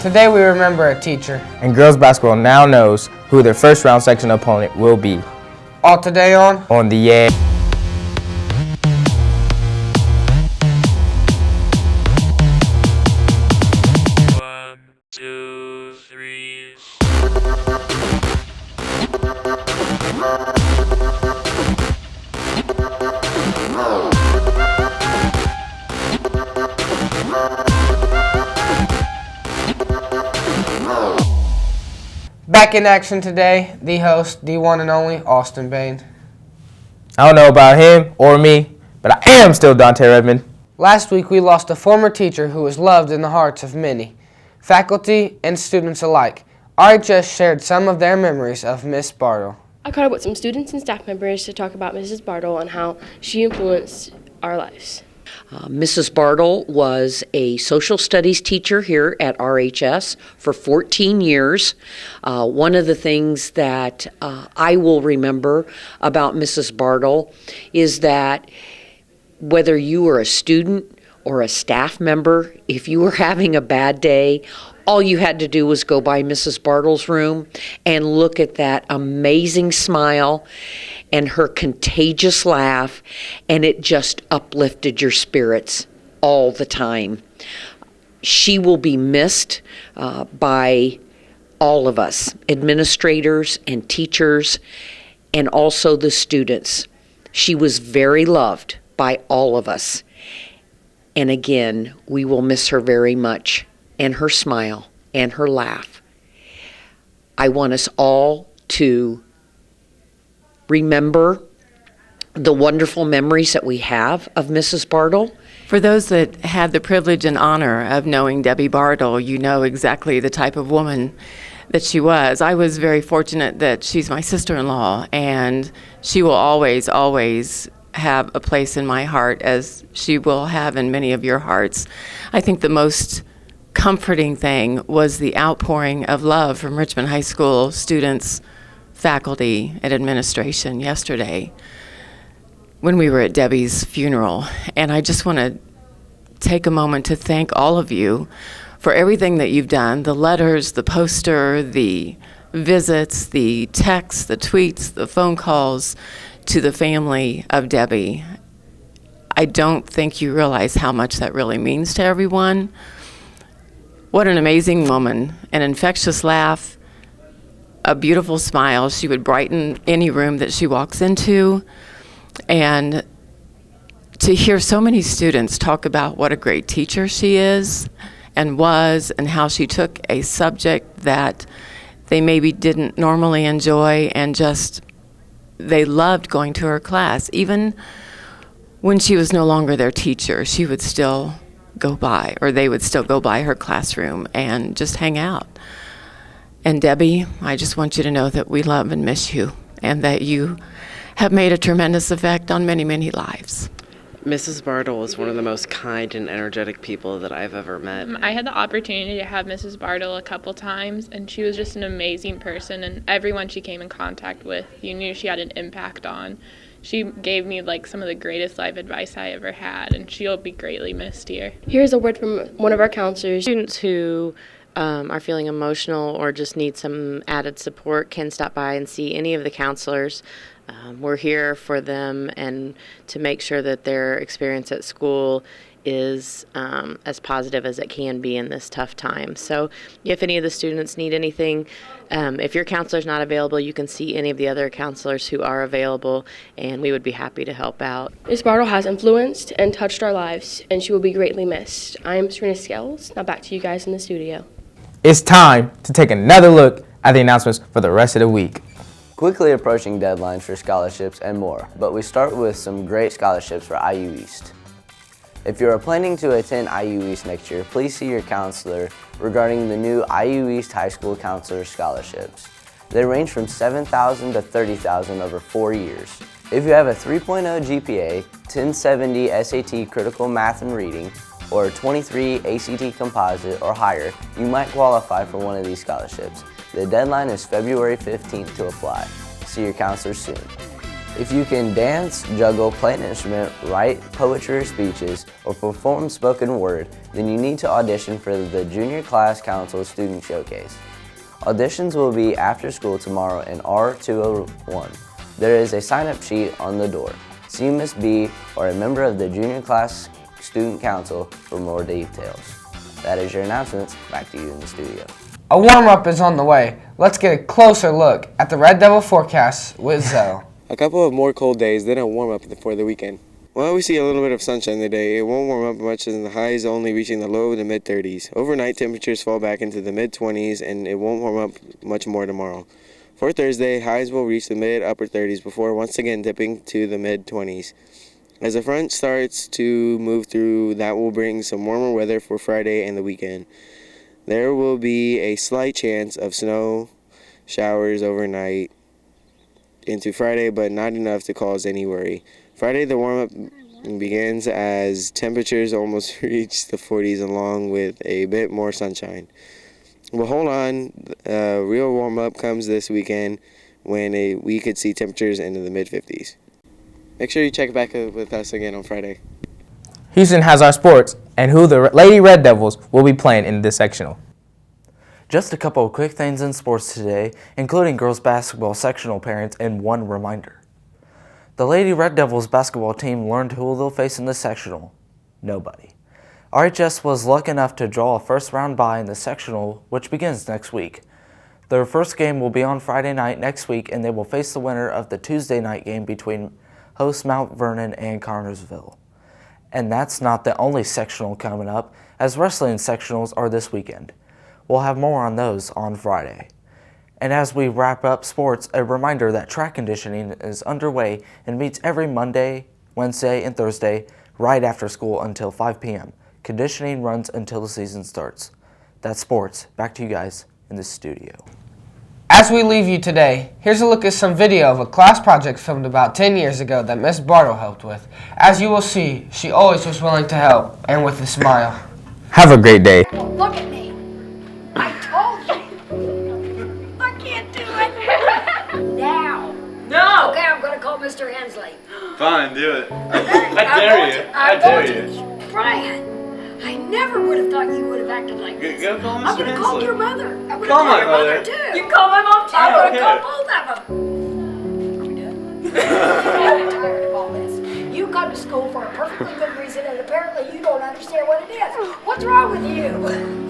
Today we remember a teacher. And girls basketball now knows who their first round section opponent will be. All today on the Yeah. 1, 2, 3. Back in action today, the host, the one and only Austin Bain. I don't know about him or me, but I am still Dante Redmond. Last week we lost a former teacher who was loved in the hearts of many, faculty and students alike. RHS shared some of their memories of Miss Bartel. I caught up with some students and staff members to talk about Mrs. Bartel and how she influenced our lives. Mrs. Bartel was a social studies teacher here at RHS for 14 years. One of the things that I will remember about Mrs. Bartel is that whether you were a student or a staff member, if you were having a bad day, all you had to do was go by Mrs. Bartel's room and look at that amazing smile and her contagious laugh, and it just uplifted your spirits all the time. She will be missed by all of us, administrators and teachers, and also the students. She was very loved by all of us. And again, we will miss her very much, and her smile and her laugh. I want us all to remember the wonderful memories that we have of Mrs. Bartel. For those that had the privilege and honor of knowing Debbie Bartel, you know exactly the type of woman that she was. I was very fortunate that she's my sister-in-law, and she will always, always have a place in my heart, as she will have in many of your hearts. I think the most comforting thing was the outpouring of love from Richmond High School students, faculty, and administration yesterday when we were at Debbie's funeral. And I just want to take a moment to thank all of you for everything that you've done, the letters, the poster, the visits, the texts, the tweets, the phone calls to the family of Debbie. I don't think you realize how much that really means to everyone. What an amazing woman, an infectious laugh, a beautiful smile. She would brighten any room that she walks into. And to hear so many students talk about what a great teacher she is and was, and how she took a subject that they maybe didn't normally enjoy and just they loved going to her class. Even when she was no longer their teacher, she would still go by, or they would still go by her classroom and just hang out. And Debbie, I just want you to know that we love and miss you, and that you have made a tremendous effect on many, many lives. Mrs. Bartel was one of the most kind and energetic people that I've ever met. I had the opportunity to have Mrs. Bartel a couple times, and she was just an amazing person, and everyone she came in contact with, you knew she had an impact on. She gave me some of the greatest life advice I ever had, and she'll be greatly missed here. Here's a word from one of our counselors. Students who are feeling emotional or just need some added support can stop by and see any of the counselors. We're here for them and to make sure that their experience at school is as positive as it can be in this tough time. So if any of the students need anything, if your counselor's not available, you can see any of the other counselors who are available, and we would be happy to help out. Ms. Bartel has influenced and touched our lives, and she will be greatly missed. I am Serena Scales. Now back to you guys in the studio. It's time to take another look at the announcements for the rest of the week. Quickly approaching deadlines for scholarships and more, but we start with some great scholarships for IU East. If you are planning to attend IU East next year, please see your counselor regarding the new IU East High School Counselor Scholarships. They range from $7,000 to $30,000 over 4 years. If you have a 3.0 GPA, 1070 SAT Critical Math and Reading, or 23 ACT Composite or higher, you might qualify for one of these scholarships. The deadline is February 15th to apply. See your counselor soon. If you can dance, juggle, play an instrument, write poetry or speeches, or perform spoken word, then you need to audition for the Junior Class Council Student Showcase. Auditions will be after school tomorrow in R201. There is a sign-up sheet on the door. See Miss B or a member of the Junior Class Student Council for more details. That is your announcements. Back to you in the studio. A warm-up is on the way. Let's get a closer look at the Red Devil forecast with Zoe. A couple of more cold days, then a warm-up for the weekend. While we see a little bit of sunshine today, it won't warm up much as the highs only reaching the low to mid-30s. Overnight, temperatures fall back into the mid-20s, and it won't warm up much more tomorrow. For Thursday, highs will reach the mid-upper 30s before once again dipping to the mid-20s. As the front starts to move through, that will bring some warmer weather for Friday and the weekend. There will be a slight chance of snow showers overnight into Friday, but not enough to cause any worry. Friday, the warm-up begins as temperatures almost reach the 40s along with a bit more sunshine. But hold on, real warm-up comes this weekend when we could see temperatures into the mid-50s. Make sure you check back with us again on Friday. Houston has our sports and who the Lady Red Devils will be playing in this sectional. Just a couple of quick things in sports today, including girls basketball sectional parents and one reminder. The Lady Red Devils basketball team learned who they'll face in the sectional. Nobody. RHS was lucky enough to draw a first-round bye in the sectional, which begins next week. Their first game will be on Friday night next week, and they will face the winner of the Tuesday night game between hosts Mount Vernon and Connersville. And that's not the only sectional coming up, as wrestling sectionals are this weekend. We'll have more on those on Friday. And as we wrap up sports, a reminder that track conditioning is underway and meets every Monday, Wednesday, and Thursday right after school until 5 p.m. Conditioning runs until the season starts. That's sports. Back to you guys in the studio. As we leave you today, here's a look at some video of a class project filmed about 10 years ago that Miss Bartel helped with. As you will see, she always was willing to help, and with a smile. Have a great day. Look at me. I told you. I can't do it. Now. No. Okay, I'm going to call Mr. Hensley. Fine, do it. I dare you. I dare you. Brian, I never would have thought you would have acted like this. Go call Mr. I'm going to call Hensley. your mother. I'm going to Call call my your mother, mother. too. You call my mom, too? I'm going to call both of them. Are we done? I'm tired of all this. You come to school for a perfectly good reason, and apparently you don't understand what it is. What's wrong with you?